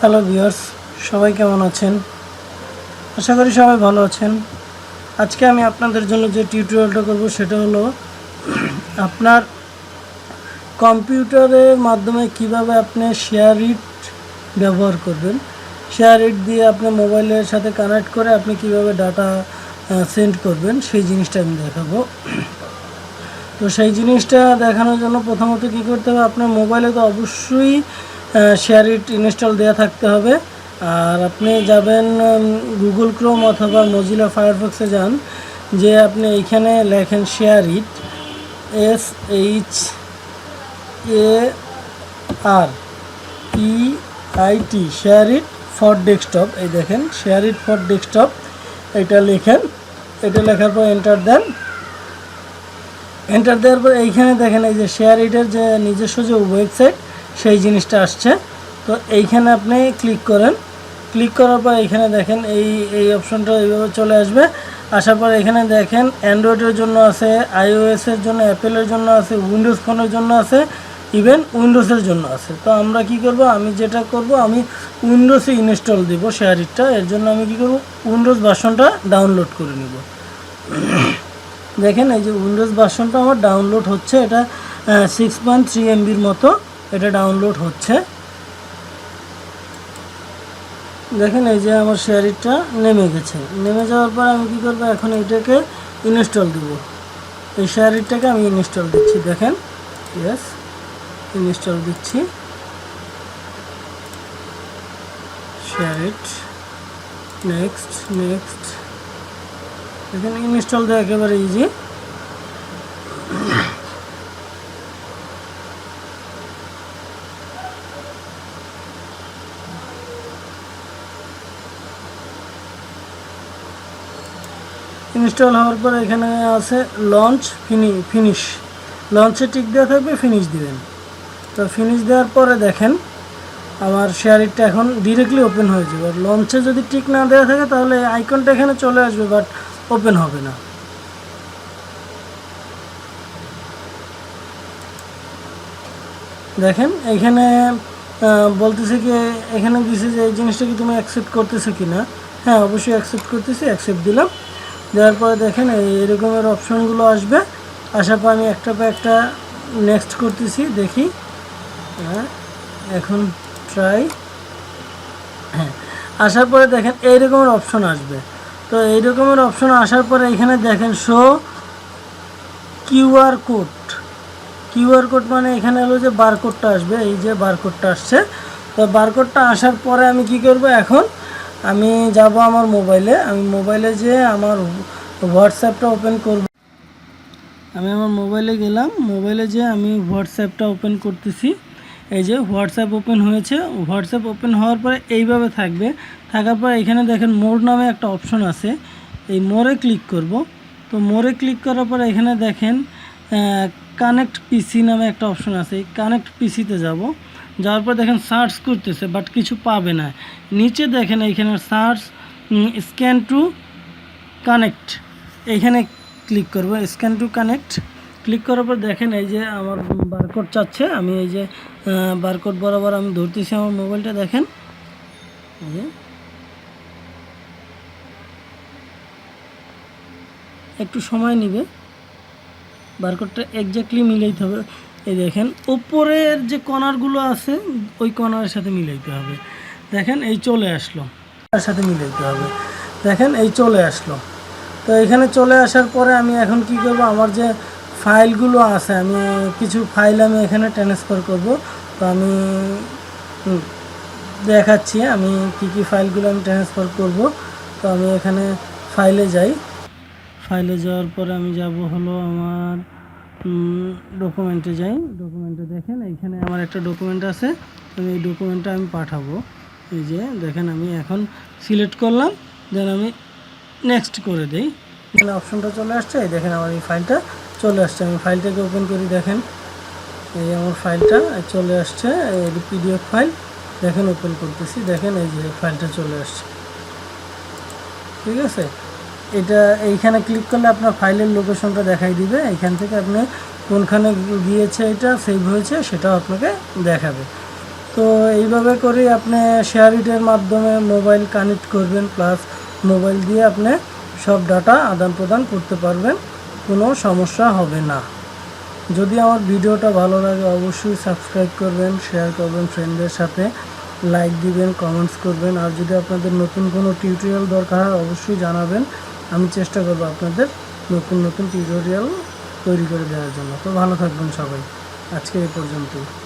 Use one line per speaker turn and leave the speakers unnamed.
Hello viewers, সবাই কেমন আছেন? আশা করি সবাই ভালো আছেন। আজকে আমি আপনাদের জন্য যে টিউটোরিয়ালটা করব সেটা হলো আপনার কম্পিউটারের মাধ্যমে কিভাবে আপনি শেয়ার ইট ব্যবহার করবেন। শেয়ার ইট দিয়ে আপনি মোবাইলের সাথে কানেক্ট করে আপনি কিভাবে ডাটা সেন্ড করবেন সেই জিনিসটা আমি দেখাবো। তো সেই জিনিসটা দেখানোর জন্য প্রথমত কী করতে হবে, আপনার মোবাইলে তো অবশ্যই শেয়ার ইট ইনস্টল দেওয়া থাকতে হবে। আর আপনি যাবেন গুগল ক্রোম অথবা মজিলা ফায়ারফক্সে যান, যে আপনি এইখানে লেখেন share it, SHAREIT, share it for desktop. এই দেখেন শেয়ার ইট ফর ডেস্কটপ, এটা লেখেন। এটা লেখার পর এন্টার দেন। এন্টার দেওয়ার পর এইখানে দেখেন এই যে শেয়ার ইটের যে নিজস্ব যে ওয়েবসাইট সেই জিনিসটা আসছে। তো এইখানে আপনি ক্লিক করেন। ক্লিক করার পর এইখানে দেখেন এই অপশনটা এইভাবে চলে আসবে। আসার পর এখানে দেখেন অ্যান্ড্রয়েডের জন্য আছে, iOS-এর জন্য, অ্যাপেলের জন্য আছে, উইন্ডোজ ফোনের জন্য আছে, ইভেন উইন্ডোজের জন্য আছে। তো আমরা কি করব, আমি যেটা করব, আমি উইন্ডোজে ইনস্টল দেব শেয়ার ইটটা। এর জন্য আমি কি করব, উইন্ডোজ ভার্সনটা ডাউনলোড করে নেব। দেখেন এই যে উইন্ডোজ ভার্সনটা আমার ডাউনলোড হচ্ছে। এটা 6.3 MBর মতো এটা ডাউনলোড হচ্ছে। দেখেন এই যে আমার শেয়ার ইটটা নেমে গেছে। নেমে যাওয়ার পর আমি কী করবো, এখন এটাকে ইনস্টল দেব। এই শেয়ার ইটটাকে আমি ইনস্টল দিচ্ছি। দেখেন, ইয়েস, ইনস্টল দিচ্ছি শেয়ার ইট। নেক্সট। দেখেন ইনস্টল দেওয়া একেবারে ইজি। ইনস্টল হওয়ার পর এখানে আছে লঞ্চ, ফিনিশ। লঞ্চে টিক দেওয়া থাকবে, ফিনিশ দিবেন। তো ফিনিশ দেওয়ার পরে দেখেন আমার শেয়ার ইটটা এখন ডিরেক্টলি ওপেন হয়ে যাবে। আর লঞ্চে যদি টিক না দেওয়া থাকে তাহলে আইকনটা এখানে চলে আসবে, বাট ওপেন হবে না। দেখেন এইখানে বলতেছে কি, এখানে দিছে যে এই জিনিসটা কি তুমি অ্যাকসেপ্ট করতেছো কি না। হ্যাঁ, অবশ্যই অ্যাকসেপ্ট করতেছি, অ্যাকসেপ্ট দিলাম। দেওয়ার পরে দেখেন এরকমের অপশনগুলো আসবে। আসার পর আমি একটা পর একটা নেক্সট করতেছি, দেখি। হ্যাঁ, এখন ট্রাই। হ্যাঁ, আসার পরে দেখেন এই রকমের অপশন আসবে। তো এই রকমের অপশন আসার পরে এখানে দেখেন শো কিউআর কোড মানে এখানে হলো যে বারকোডটা আসবে। এই যে বারকোডটা আসছে। তো বারকোডটা আসার পরে আমি কি করব, এখন আমি যাব আমার মোবাইলে। আমি মোবাইলে যেয়ে আমার হোয়াটসঅ্যাপটা ওপেন করব। আমি আমার মোবাইলে গেলাম। মোবাইলে যেয়ে আমি হোয়াটসঅ্যাপটা ওপেন করতেছি। এই যে হোয়াটসঅ্যাপ ওপেন হয়েছে। হোয়াটসঅ্যাপ ওপেন হওয়ার পরে এইভাবে থাকবে। থাকার পর এখানে দেখেন মোর নামে একটা অপশন আছে। এই মোরে ক্লিক করব। তো মোরে ক্লিক করার পরে এখানে দেখেন কানেক্ট পিসি নামে একটা অপশন আছে। এই কানেক্ট পিসিতে যাব। যাওয়ার পর দেখেন সার্চ করতেছে, বাট কিছু পাবে না। নিচে দেখেন এইখানে সার্চ স্ক্যান টু কানেক্ট, এইখানে ক্লিক করব। স্ক্যান টু কানেক্ট ক্লিক করার পর দেখেন এই যে আমার বারকোড চাচ্ছে। আমি এই যে বারকোড বরাবর আমি ধরতেছি আমার মোবাইলটা। দেখেন এই যে একটু সময় নেবে, বারকোডটা এক্স্যাক্টলি মিলাইতে হবে। এই দেখেন উপরের যে কর্নারগুলো আছে ওই কর্নারের সাথে মিলাইতে হবে। দেখেন এই চলে আসলো, তার সাথে মিলাইতে হবে। দেখেন এই চলে আসলো। তো এখানে চলে আসার পরে আমি এখন কি করব, আমার যে ফাইলগুলো আছে, আমি কিছু ফাইল আমি এখানে ট্রান্সফার করব। তো আমি দেখাচ্ছি আমি কি ফাইলগুলো আমি ট্রান্সফার করব। তো আমি এখানে ফাইলে যাই। ফাইলে যাওয়ার পরে আমি যাব হলো আমার ডকুমেন্টে যাই। ডকুমেন্টে দেখেন এইখানে আমার একটা ডকুমেন্ট আছে। আমি এই ডকুমেন্টটা আমি পাঠাবো। এই যে দেখেন আমি এখন সিলেক্ট করলাম, দেন আমি নেক্সট করে দেই। এখানে অপশনটা চলে আসছে। এই দেখেন আমার এই ফাইলটা চলে আসছে। আমি ফাইলটাকে ওপেন করি। দেখেন এই আমার ফাইলটা চলে আসছে, এই পিডিএফ ফাইল। দেখেন ওপেন করতেছি। দেখেন এই যে ফাইলটা চলে আসছে। ঠিক আছে, এটা এইখানে ক্লিক করলে আপনার ফাইলের লোকেশনটা দেখাই দিবে। এইখান থেকে আপনি কোনখানে গিয়েছে, এটা সেভ হয়েছে সেটাও আপনাকে দেখাবে। তো এইভাবে করে আপনি শেয়ার ইটের মাধ্যমে মোবাইল কানেক্ট করবেন, প্লাস মোবাইল দিয়ে আপনি সব ডাটা আদান প্রদান করতে পারবেন, কোনো সমস্যা হবে না। যদি আমার ভিডিওটা ভালো লাগে অবশ্যই সাবস্ক্রাইব করবেন, শেয়ার করবেন ফ্রেন্ডদের সাথে, লাইক দিবেন, কমেন্টস করবেন। আর যদি আপনাদের নতুন কোনো টিউটোরিয়াল দরকার হয় অবশ্যই জানাবেন, আমি চেষ্টা করব আপনাদের নতুন নতুন টিউটোরিয়াল তৈরি করে দেওয়ার জন্য। তো ভালো থাকবেন সবাই, আজকে এই পর্যন্তই।